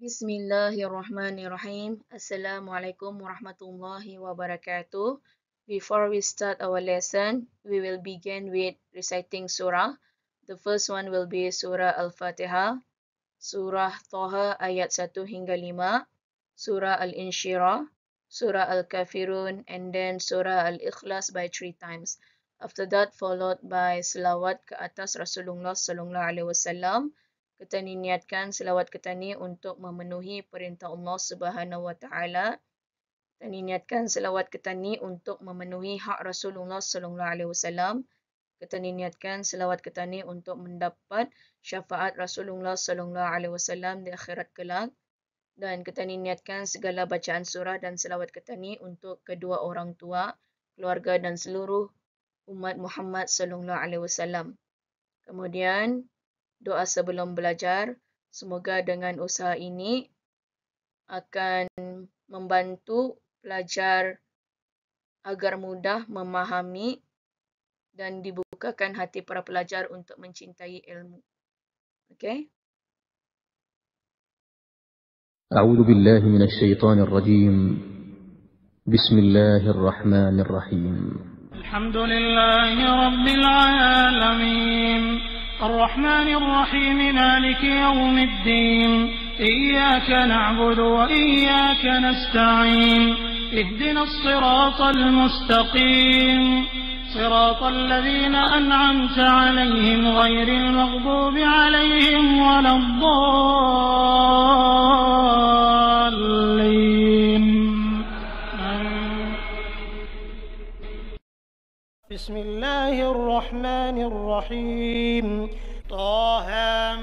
Bismillahirrahmanirrahim. Assalamualaikum warahmatullahi wabarakatuh. Before we start our lesson, we will begin with reciting surah. The first one will be Surah Al-Fatihah, Surah Taha ayat 1 hingga 5, Surah Al-Insyirah, Surah Al-Kafirun, and then Surah Al-Ikhlas by 3 times. After that, followed by selawat ke atas Rasulullah sallallahu alaihi wasallam. Kita niatkan selawat kita ni untuk memenuhi perintah Allah Subhanahu Wa Taala. Kita niatkan selawat kita ni untuk memenuhi hak Rasulullah Sallallahu Alaihi Wasallam. Kita niatkan selawat kita ni untuk mendapat syafaat Rasulullah Sallallahu Alaihi Wasallam di akhirat kelak. Dan kita niatkan segala bacaan surah dan selawat kita ni untuk kedua orang tua, keluarga dan seluruh umat Muhammad Sallallahu Alaihi Wasallam. Kemudian doa sebelum belajar, semoga dengan usaha ini akan membantu pelajar agar mudah memahami dan dibukakan hati para pelajar untuk mencintai ilmu. Okay? أعوذ بالله من الشيطان الرجيم بسم الله الرحمن الرحيم الحمد لله رب العالمين الرحمن الرحيم مالك يوم الدين إياك نعبد وإياك نستعين اهدنا الصراط المستقيم صراط الذين أنعمت عليهم غير المغضوب عليهم ولا الضالين. بسم الله الرحمن الرحيم طه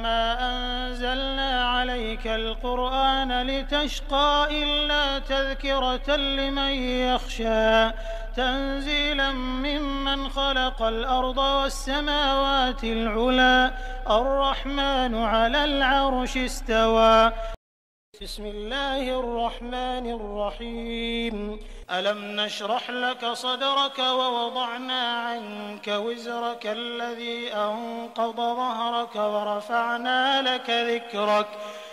ما أنزلنا عليك القرآن لتشقى إلا تذكرة لمن يخشى تنزيلا ممن خلق الأرض والسماوات العلى الرحمن على العرش استوى. بسم الله الرحمن الرحيم ألم نشرح لك صدرك ووضعنا عنك وزرك الذي أنقض ظهرك ورفعنا لك ذكرك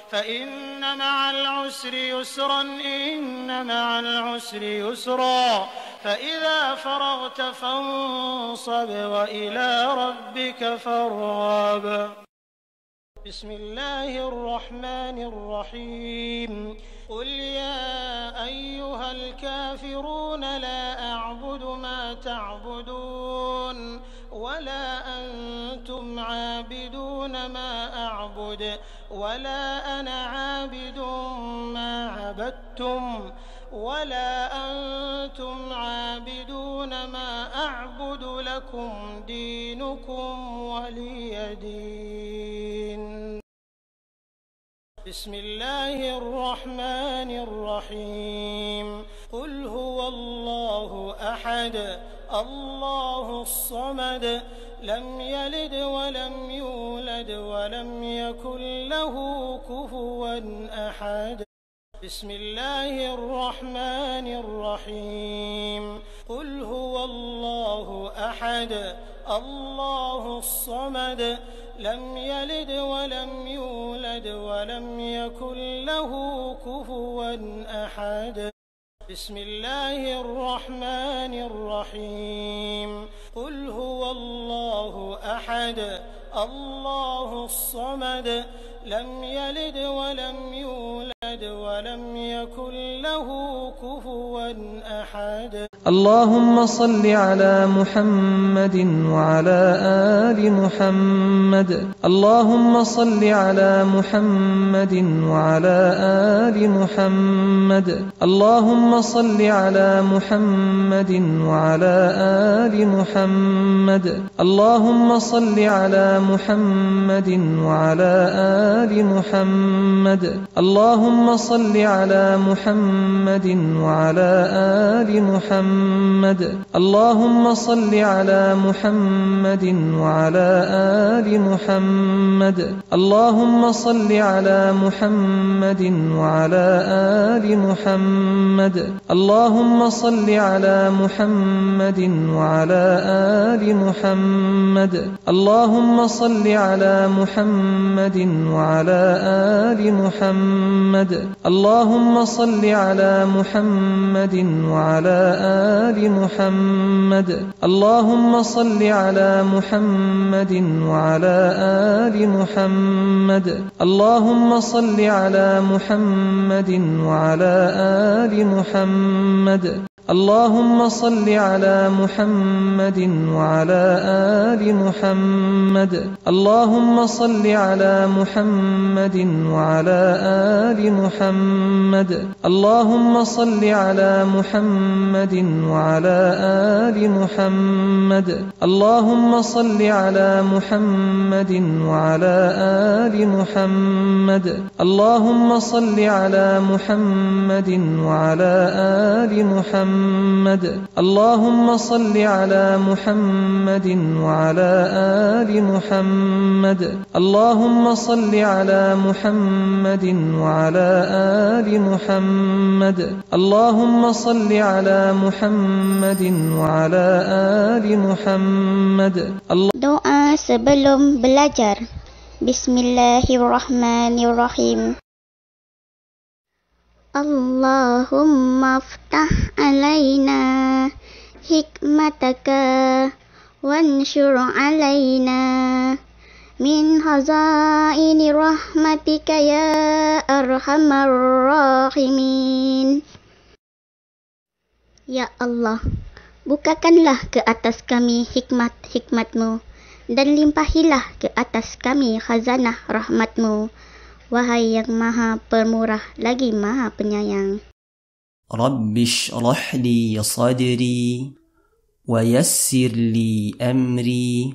فإن مع العسر يسرا إن مع العسر يسرا فإذا فرغت فانصب وإلى ربك فارغب. بسم الله الرحمن الرحيم قل يا أيها الكافرون لا أعبد ما تعبدون ولا أنتم عابدون ما أعبد ولا أنا عابد ما عبدتم ولا أنتم عابدون ما أعبد لكم دينكم ولي دين. بسم الله الرحمن الرحيم قل هو الله أحد الله الصمد لم يلد ولم يولد ولم يكن له كفوا أحد. بسم الله الرحمن الرحيم قل هو الله أحد الله الصمد لم يلد ولم يولد ولم يكن له كفوا أحد. بسم الله الرحمن الرحيم قل هو الله أحد الله الصمد لم يلد ولم يولد ولم يكن له كفوا أحد. اللهم صل على محمد وعلى آل محمد. اللهم صل على محمد وعلى آل محمد. اللهم صل على محمد وعلى آل محمد. اللهم صل على محمد وعلى آل محمد. اللهم صل على محمد وعلى آل محمد. محمد اللهم صل على محمد وعلى آل محمد اللهم صل على محمد وعلى آل محمد اللهم صل على محمد وعلى آل محمد اللهم صل على محمد وعلى آل محمد اللهم صل على محمد وعلى آل محمد اللهم صل على محمد وعلى آل محمد اللهم صل على محمد وعلى آل محمد اللهم صل على محمد وعلى آل محمد اللهم صل على محمد وعلى آل محمد اللهم صل على محمد وعلى آل محمد اللهم صل على محمد وعلى آل محمد اللهم صل على محمد وعلى آل محمد اللهم صل على محمد وعلى آل محمد اللهم صل على محمد وعلى آل محمد اللهم صل على محمد وعلى آل محمد Doa sebelum belajar. Bismillahirrahmanirrahim. Allahumma aftah alaina hikmataka wanshur alaina min hazaini rahmatika ya arhamar rahimin. Ya Allah, bukakanlah ke atas kami hikmat-hikmat-Mu dan limpahilah ke atas kami khazanah rahmat-Mu, wahai yang maha pemurah lagi maha penyayang. Rabbi shrah li sadri wa yassir li amri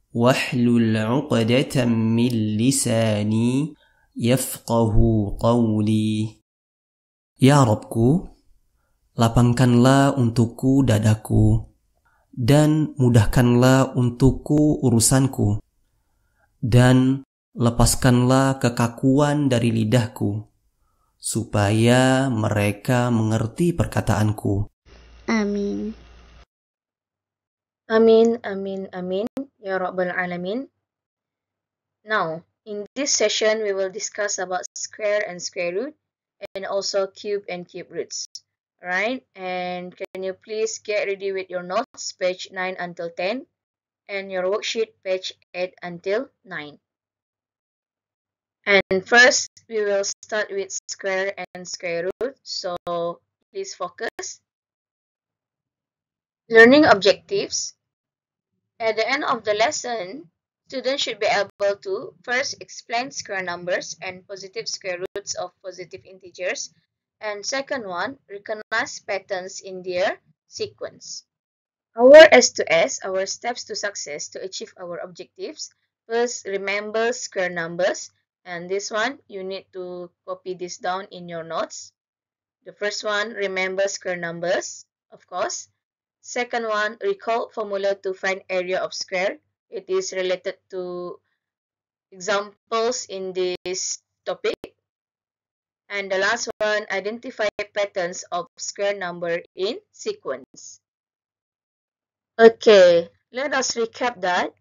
wahlul 'uqdatam min lisani yafqahu qawli. Ya Rabbku, lapangkanlah untukku dadaku dan mudahkanlah untukku urusanku, dan lepaskanlah kekakuan dari lidahku, supaya mereka mengerti perkataanku. Amin. Amin, amin, amin, Ya Rabbal Alamin. Now, in this session, we will discuss about square and square root, and also cube and cube roots. Alright, and can you please get ready with your notes, page 9 until 10, and your worksheet, page 8 until 9. And first, we will start with square and square root, so please focus. Learning objectives. At the end of the lesson, students should be able to first explain square numbers and positive square roots of positive integers, and second one, recognize patterns in their sequence. Our S2S, our steps to success to achieve our objectives. First, remember square numbers, and this one, you need to copy this down in your notes. The first one, remember square numbers, of course. Second one, recall formula to find area of square. It is related to examples in this topic. And the last one, identify patterns of square number in sequence. Okay, let us recap that.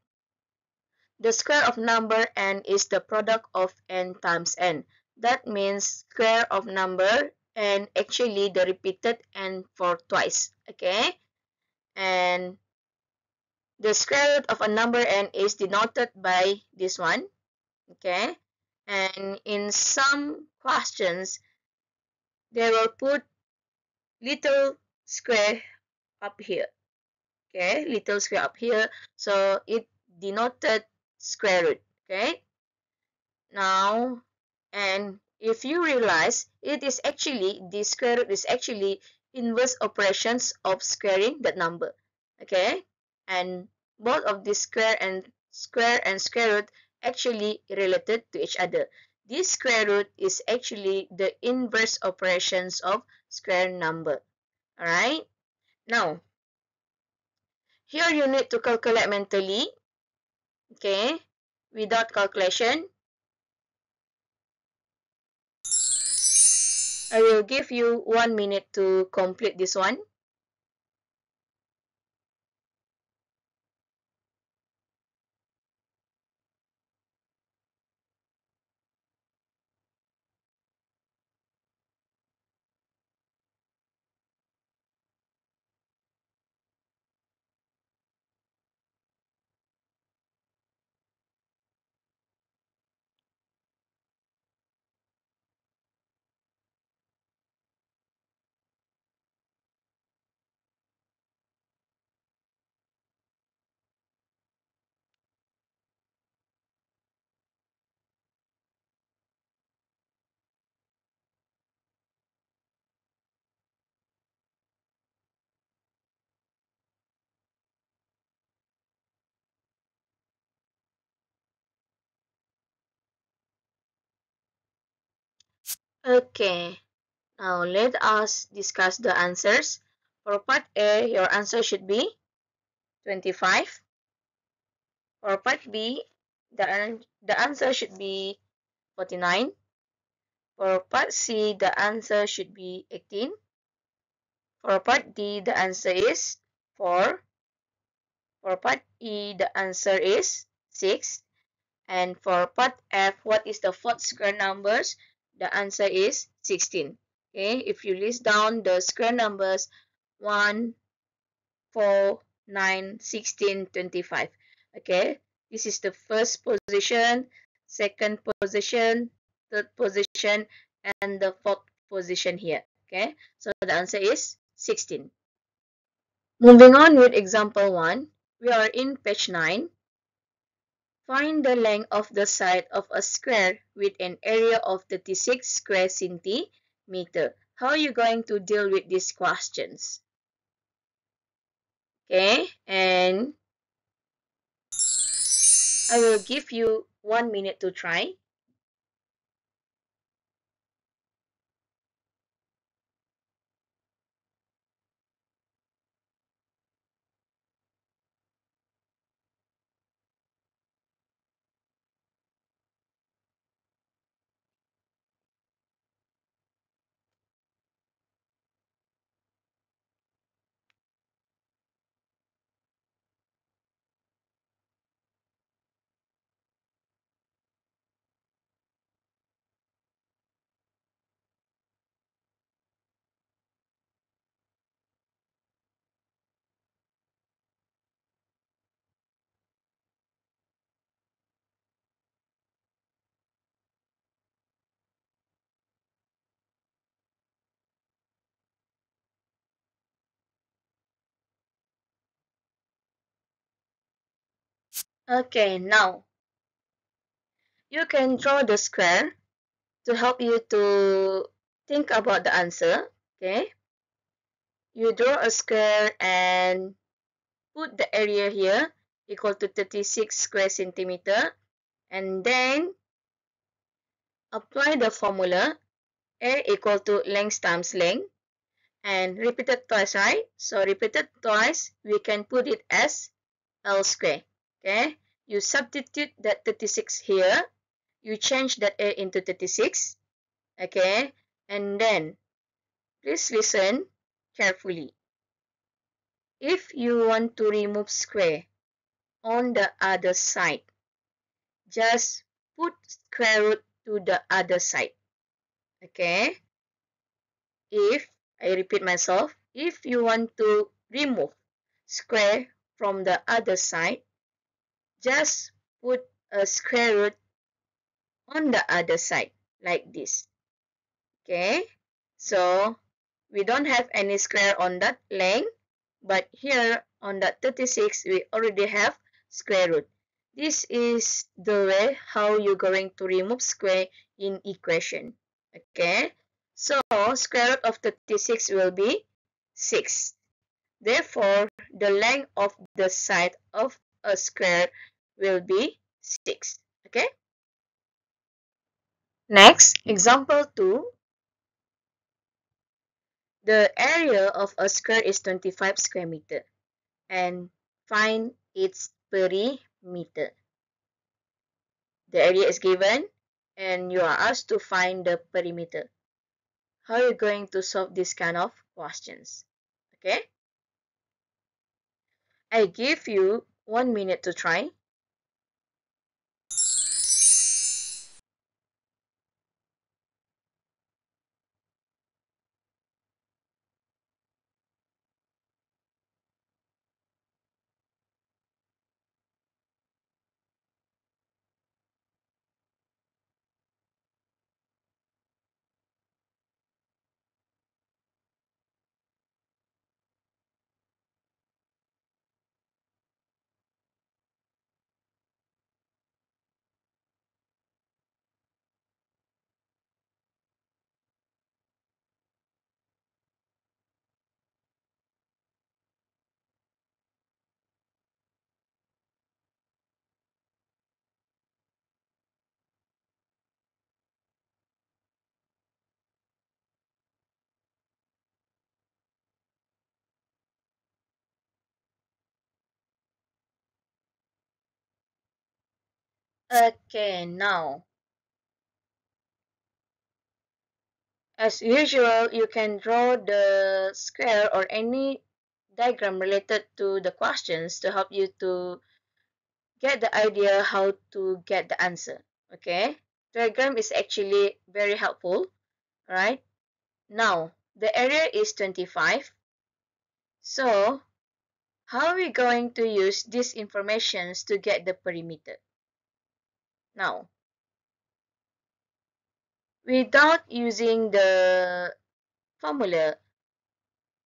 The square of number n is the product of n times n. That means square of number n actually the repeated n for twice. Okay, and the square root of a number n is denoted by this one. Okay, and in some questions, they will put little square up here. Okay, little square up here, so it denoted square root. Okay, now, and if you realize, it is actually, the square root is actually inverse operations of squaring that number. Okay, and both of this square and square root actually related to each other. This square root is actually the inverse operations of square number. Alright, Now, here you need to calculate mentally, okay, without calculation. I will give you 1 minute to complete this one. Okay, now let us discuss the answers. For part A, your answer should be 25. For part B, the answer should be 49. For part C, the answer should be 18. For part D, the answer is 4. For part E, the answer is 6. And for part F, what is the fourth square numbers? The answer is 16. Okay, if you list down the square numbers 1, 4, 9, 16, 25. Okay, this is the first position, second position, third position, and the fourth position here. Okay, so the answer is 16. Moving on with example 1, we are in page 9. Find the length of the side of a square with an area of 36 square centimeter. How are you going to deal with these questions? Okay, and I will give you 1 minute to try. Okay, now you can draw the square to help you to think about the answer. Okay, you draw a square and put the area here equal to 36 square centimeter, and then apply the formula A equal to length times length, and repeat it twice, right? So repeat it twice, we can put it as L square. Okay, you substitute that 36 here, you change that A into 36. Okay, and then please listen carefully. If you want to remove square on the other side, just put square root to the other side. Okay, if I repeat myself, if you want to remove square from the other side, just put a square root on the other side like this. Okay, so we don't have any square on that length, but here on that 36 we already have square root. This is the way how you're going to remove square in equation. Okay, so square root of 36 will be 6. Therefore, the length of the side of a square will be 6. Okay. Next, example 2. The area of a square is 25 square meter and find its perimeter. The area is given and you are asked to find the perimeter. How are you going to solve this kind of questions? Okay. I give you 1 minute to try. Okay, now, as usual, you can draw the square or any diagram related to the questions to help you to get the idea how to get the answer. Okay, diagram is actually very helpful, right? Now, the area is 25. So, how are we going to use these informations to get the perimeter? Now, without using the formula,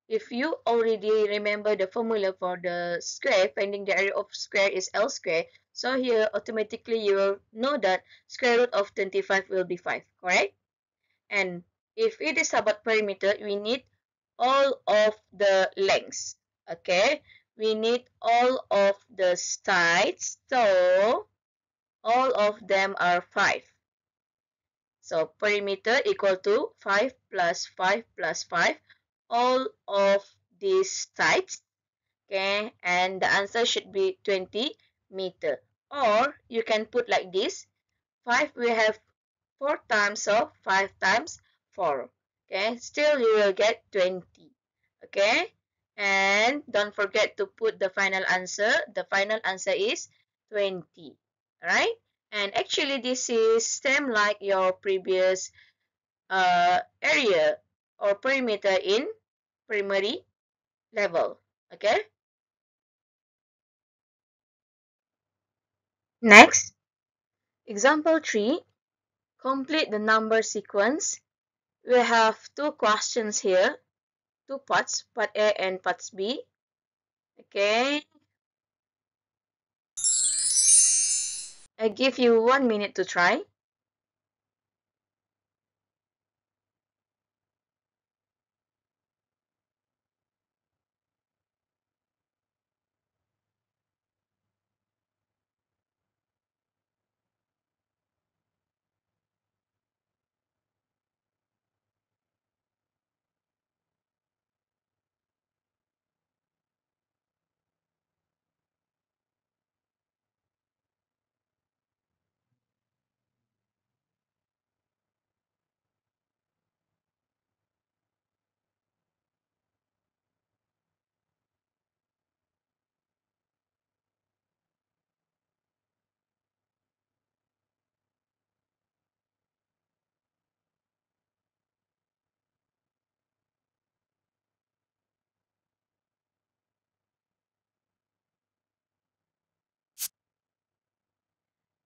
if you already remember the formula for the square, finding the area of square is L square. So here, automatically you will know that square root of 25 will be 5, correct? And if it is about perimeter, we need all of the lengths, okay? We need all of the sides, so all of them are 5. So perimeter equal to 5 plus 5 plus 5. All of these sides, okay, and the answer should be 20 meter. Or you can put like this, 5 we have 4 times of 5 times 4, okay, still you will get 20, okay, and don't forget to put the final answer. The final answer is 20, alright, and actually this is same like your previous area or perimeter in primary level. Okay. Next, example 3. Complete the number sequence. We have two questions here, two parts, part A and part B. Okay. I give you 1 minute to try.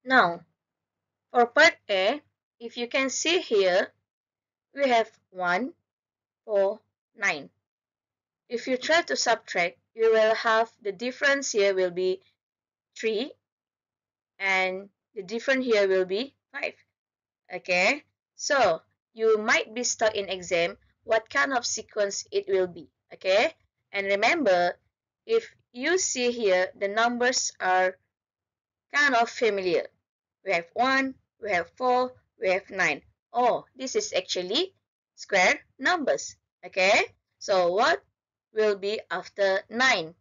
Now, for part A, if you can see here, we have 1, 4, 9. If you try to subtract, you will have the difference here will be 3 and the difference here will be 5. Okay, so you might be stuck in exam what kind of sequence it will be. Okay, and remember, if you see here the numbers are kind of familiar. We have 1, we have 4, we have 9. Oh, this is actually square numbers. Okay, So what will be after 9?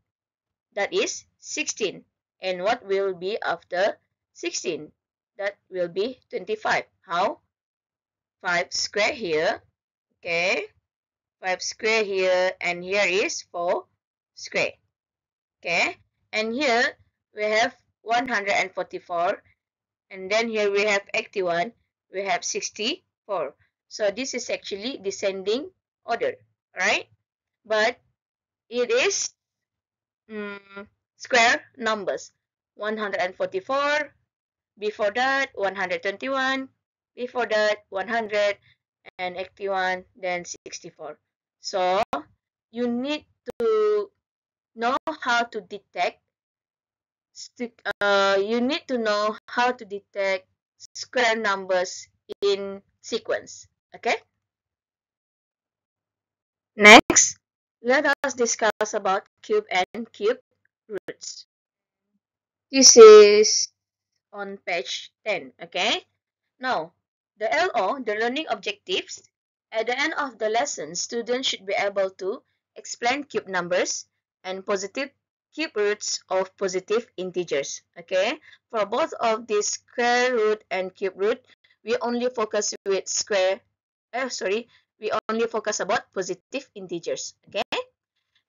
That is 16. And what will be after 16? That will be 25. How? 5 square here. Okay. 5 square here, and here is 4 square. Okay. And here we have 144. And then here we have 81. We have 64. So this is actually descending order. Right? But it is square numbers. 144, before that 121, before that 100, and 81, then 64. So you need to know how to detect square numbers in sequence. Okay. Next, let us discuss about cube and cube roots. This is on page 10. Okay. Now, the LO, the learning objectives. At the end of the lesson, students should be able to explain cube numbers and positive cube roots of positive integers. Okay. For both of these square root and cube root, we only focus with we only focus about positive integers. Okay.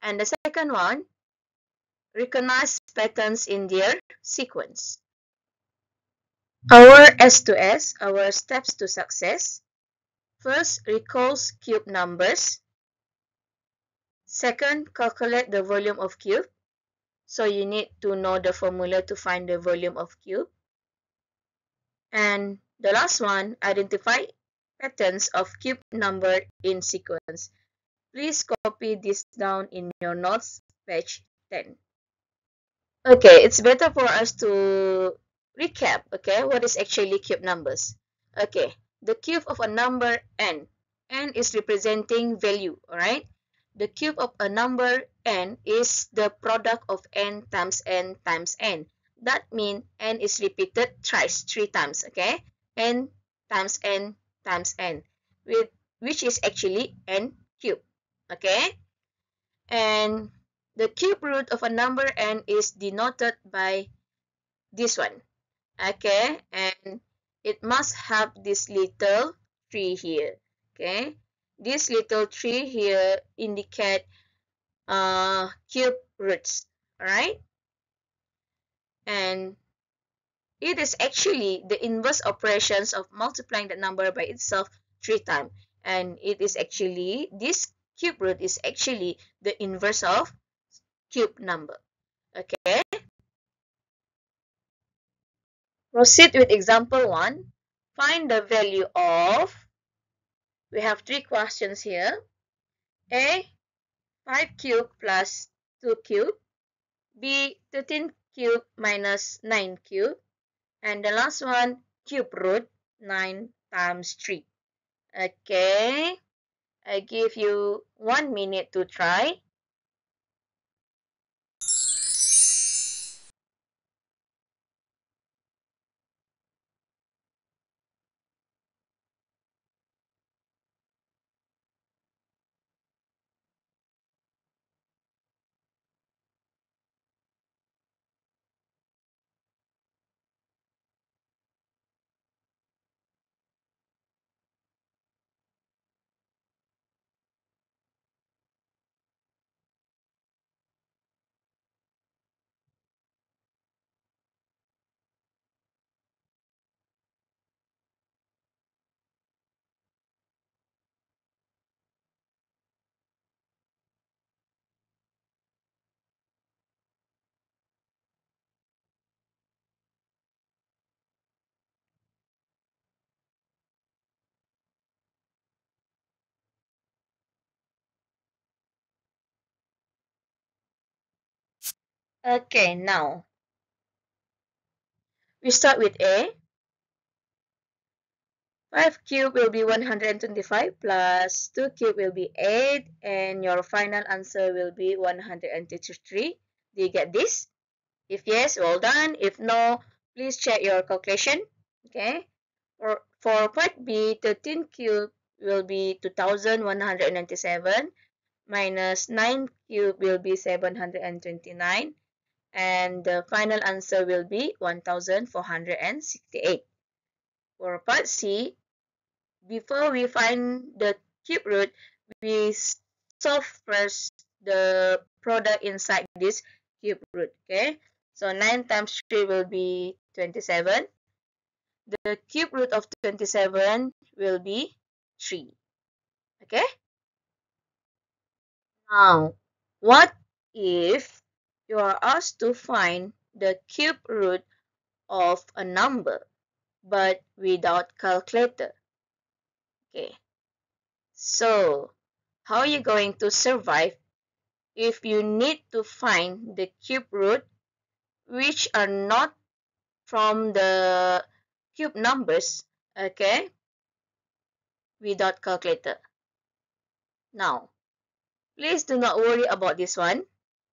And the second one, recognize patterns in their sequence. Our S2S, our steps to success. First, recalls cube numbers. Second, calculate the volume of cube. So you need to know the formula to find the volume of cube. And the last one, identify patterns of cube number in sequence. Please copy this down in your notes, page 10. Okay, it's better for us to recap, okay, what is actually cube numbers. Okay, the cube of a number n. N is representing value, alright? The cube of a number n is the product of n times n times n. That means n is repeated thrice, 3 times, okay? N times n times n, which is actually n cube, okay? And the cube root of a number n is denoted by this one, okay? And it must have this little tree here, okay? This little tree here indicate cube roots, alright? And it is actually the inverse operations of multiplying the number by itself 3 times. And it is actually, this cube root is actually the inverse of cube number, okay? Proceed with example 1. Find the value of, we have 3 questions here. A, 5 cube plus 2 cube. B, 13 cube minus 9 cube. And the last one, cube root 9 times 3. Okay, I give you 1 minute to try. Okay, now we start with A. 5 cube will be 125 plus 2 cube will be 8, and your final answer will be 133. Do you get this? If yes, well done. If no, please check your calculation. Okay. For part B, 13 cube will be 2197 minus 9 cube will be 729. And the final answer will be 1468. For part C, before we find the cube root, we solve first the product inside this cube root. Okay, so 9 times 3 will be 27. The cube root of 27 will be 3. Okay, now what if you are asked to find the cube root of a number but without calculator? Okay, so how are you going to survive if you need to find the cube root which are not from the cube numbers, okay, without calculator? Now, please do not worry about this one.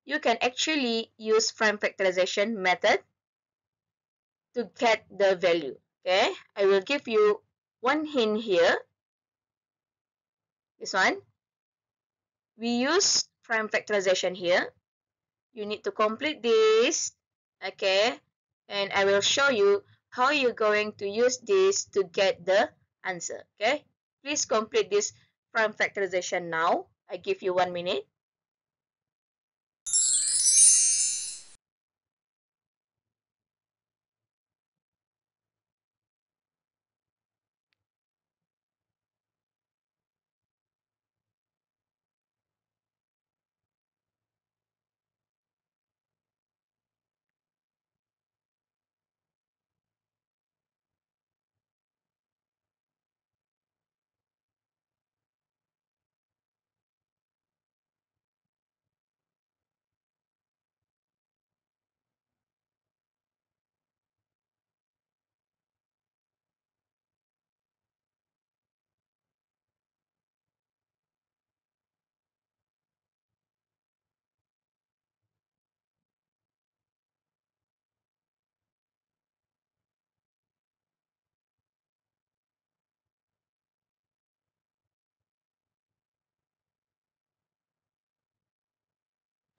You can actually use prime factorization method to get the value. Okay, I will give you one hint here. This one, we use prime factorization here. You need to complete this, okay, and I will show you how you're going to use this to get the answer. Okay, please complete this prime factorization now. I give you 1 minute.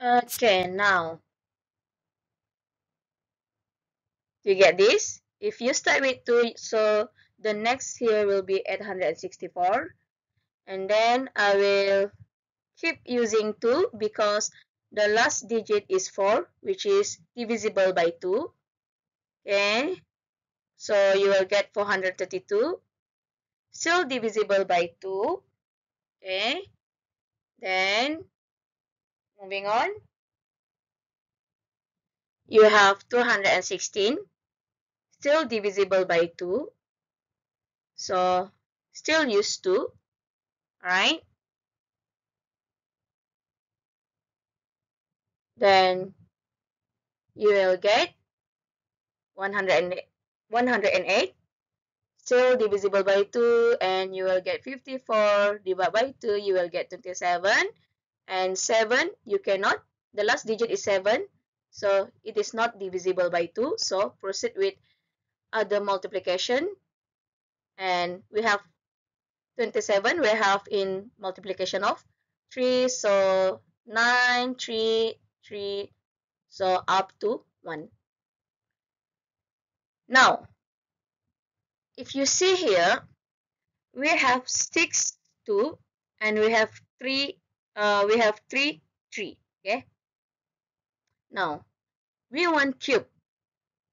Okay, now you get this. If you start with 2, so the next here will be 864, and then I will keep using 2 because the last digit is 4, which is divisible by 2. Okay, so you will get 432, still divisible by 2. Okay, then moving on, you have 216, still divisible by 2. So still use 2, alright? Then you will get 108, still divisible by 2, and you will get 54 divided by 2, you will get 27, and 7, you cannot, the last digit is 7, so it is not divisible by 2, so proceed with other multiplication, and we have 27, we have in multiplication of 3, so 9, 3, 3, so up to 1. Now, if you see here, we have 6, 2, and we have 3, 3, okay? Now, we want cube.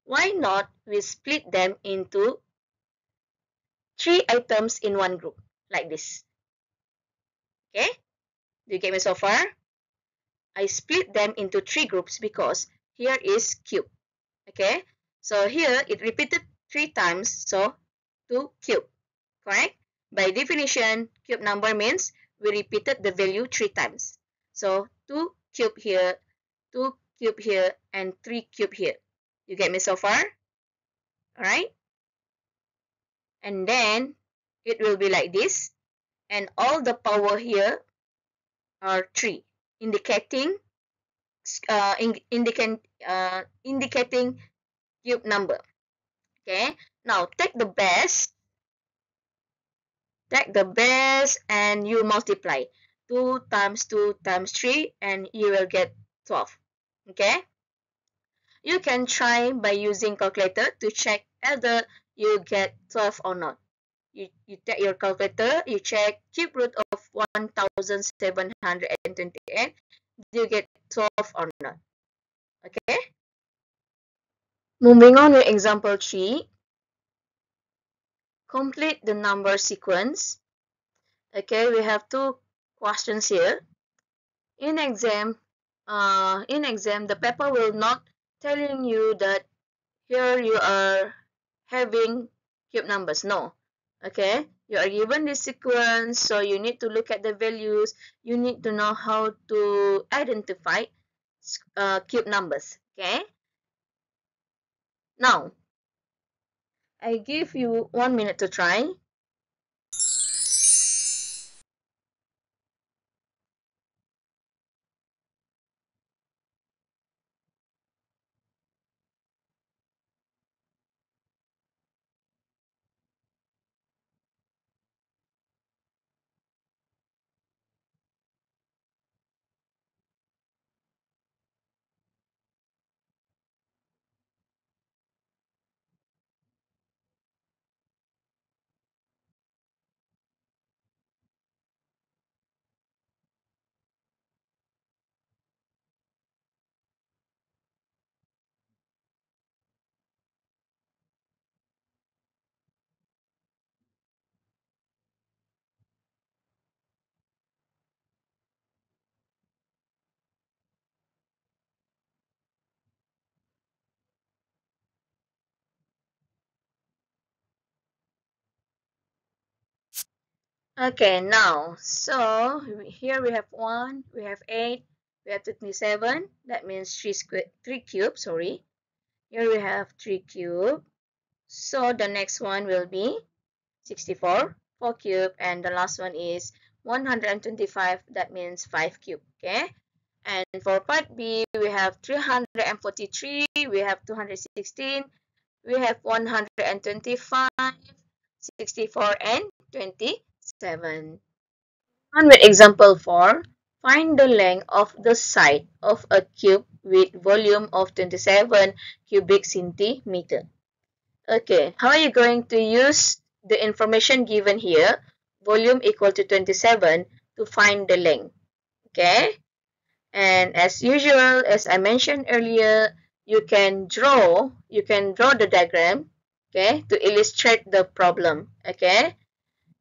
Why not we split them into 3 items in one group, like this? Okay? Do you get me so far? I split them into 3 groups because here is cube. Okay? So here it repeated 3 times, so 2 cube. Correct? By definition, cube number means we repeated the value 3 times. So 2 cube here, 2 cube here, and 3 cube here. You get me so far? Alright? And then it will be like this. And all the power here are 3, indicating indicating cube number. Okay? Now take the best and you multiply. 2 times 2 times 3 and you will get 12. Okay? You can try by using calculator to check whether you get 12 or not. You take your calculator, you check cube root of 1728, do you get 12 or not? Okay? Moving on with example 3. Complete the number sequence. Okay, we have two questions here. In exam, the paper will not telling you that here you are having cube numbers. No. Okay, you are given this sequence, so you need to look at the values. You need to know how to identify cube numbers. Okay. Now, I give you 1 minute to try. Okay, now, so here we have 1, we have 8, we have 27, that means 3 cube, sorry. Here we have 3 cube. So the next one will be 64, 4 cube, and the last one is 125, that means 5 cube, okay? And for part B, we have 343, we have 216, we have 125, 64, and 27. On with example 4, find the length of the side of a cube with volume of 27 cubic centimeter. Okay, how are you going to use the information given here, volume equal to 27, to find the length? Okay, and as usual, as I mentioned earlier, you can draw the diagram, okay, to illustrate the problem, okay?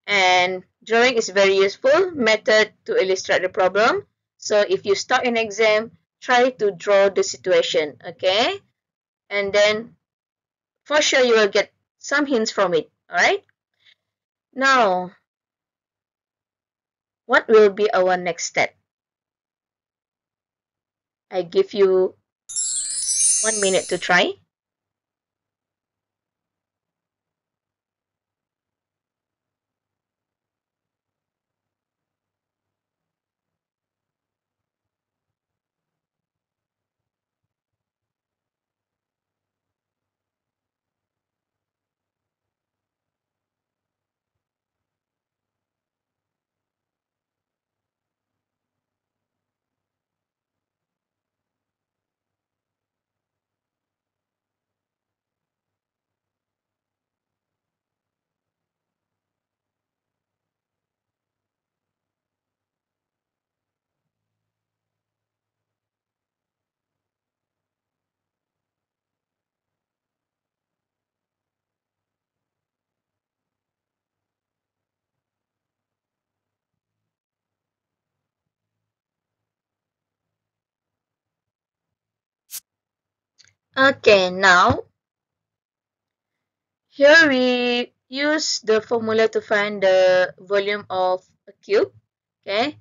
And drawing is very useful method to illustrate the problem. So if you start an exam, try to draw the situation, okay? And then for sure you will get some hints from it, alright? Now, what will be our next step? I give you 1 minute to try. Okay, now here we use the formula to find the volume of a cube. Okay,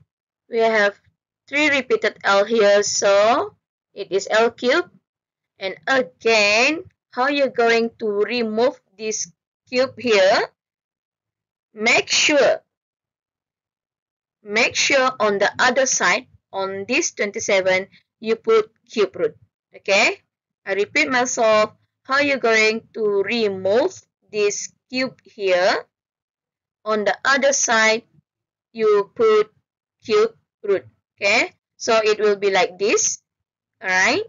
we have 3 repeated L here, so it is L cube. And again, how you're going to remove this cube here? Make sure on the other side, on this 27, you put cube root. Okay, I repeat myself, how you're going to remove this cube here. On the other side, you put cube root. Okay, so it will be like this. All right,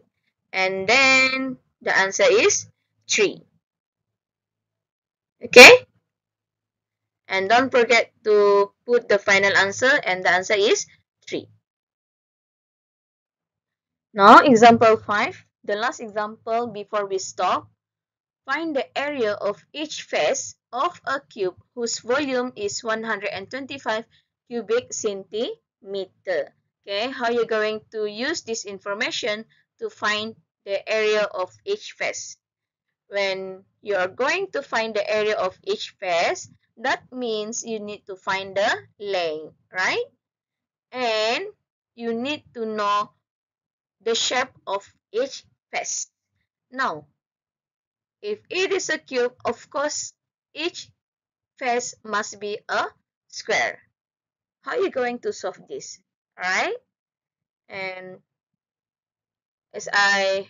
and then the answer is 3. Okay, and don't forget to put the final answer, and the answer is 3. Now example 5, the last example before we stop. Find the area of each face of a cube whose volume is 125 cubic centimeter. Okay, how you going to use this information to find the area of each face? When you are going to find the area of each face, that means you need to find the length, right? And you need to know the shape of each face. Now, if it is a cube, of course, each face must be a square. How are you going to solve this? Alright? And as I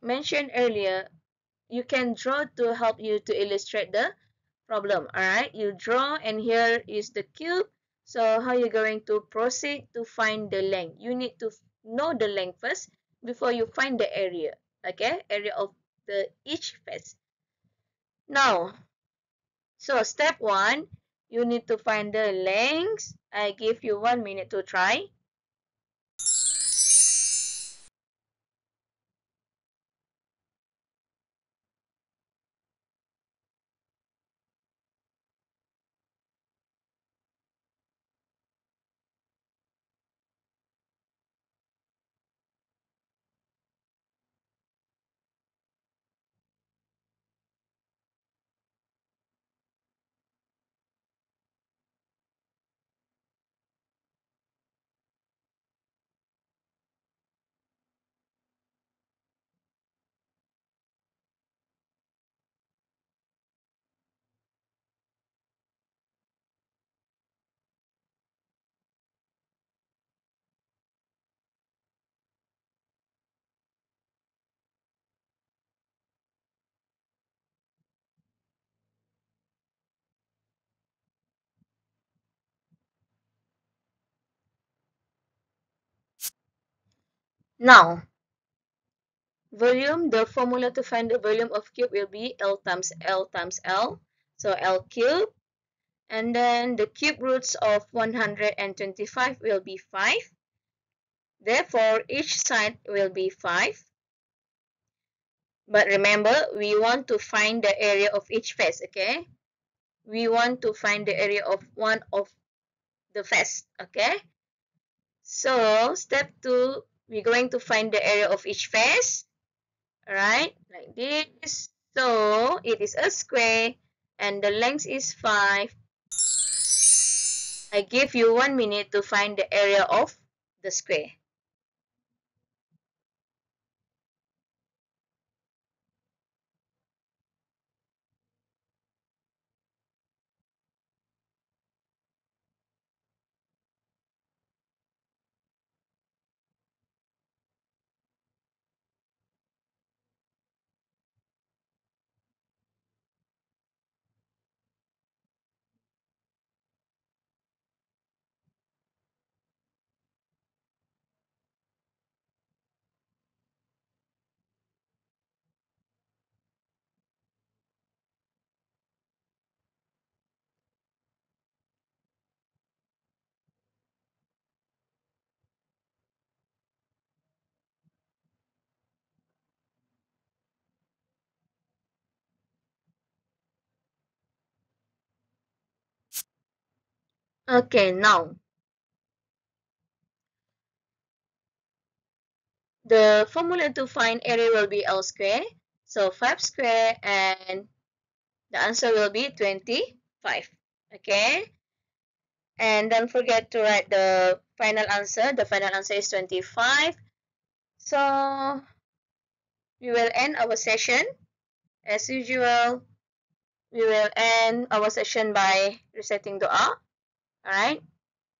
mentioned earlier, you can draw to help you to illustrate the problem. Alright? You draw, and here is the cube. So how are you going to proceed to find the length? You need to know the length first before you find the area. Okay? Area of each face. Now, so step 1, you need to find the length. I give you 1 minute to try. Now, volume, the formula to find the volume of cube will be L times L times L. So L cube. And then the cube roots of 125 will be 5. Therefore, each side will be 5. But remember, we want to find the area of each face, okay? We want to find the area of one of the face, okay? So, step 2, we're going to find the area of each face. Alright, like this. So, it is a square and the length is 5. I give you 1 minute to find the area of the square. Okay, now the formula to find area will be L square. So 5 square, and the answer will be 25. Okay, and don't forget to write the final answer. The final answer is 25. So we will end our session. As usual, we will end our session by reciting dua. Alright,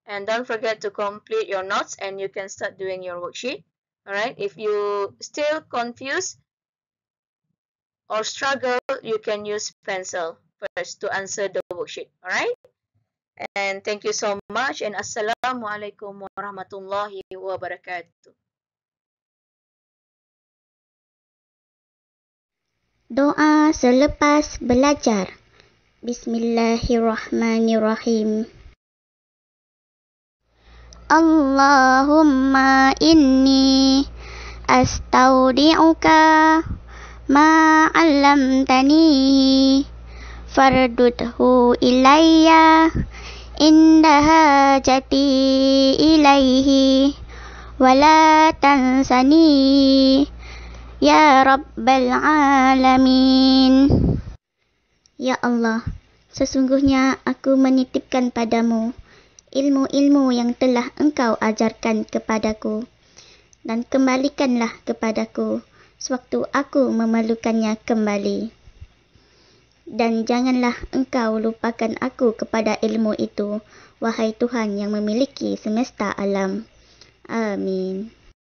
and don't forget to complete your notes, and you can start doing your worksheet. Alright, if you still confused or struggle, you can use pencil first to answer the worksheet. Alright, And thank you so much, and Assalamualaikum warahmatullahi wabarakatuh. Doa selepas belajar. Bismillahirrahmanirrahim. Allahumma inni astaudi'uka ma 'allamtani fardudhu ilayya inda hajati ilaihi wala tansani ya rabbal alamin. Ya Allah, sesungguhnya aku menitipkan padamu ilmu-ilmu yang telah engkau ajarkan kepadaku, dan kembalikanlah kepadaku sewaktu aku memerlukannya kembali. Dan janganlah engkau lupakan aku kepada ilmu itu, wahai Tuhan yang memiliki semesta alam. Amin.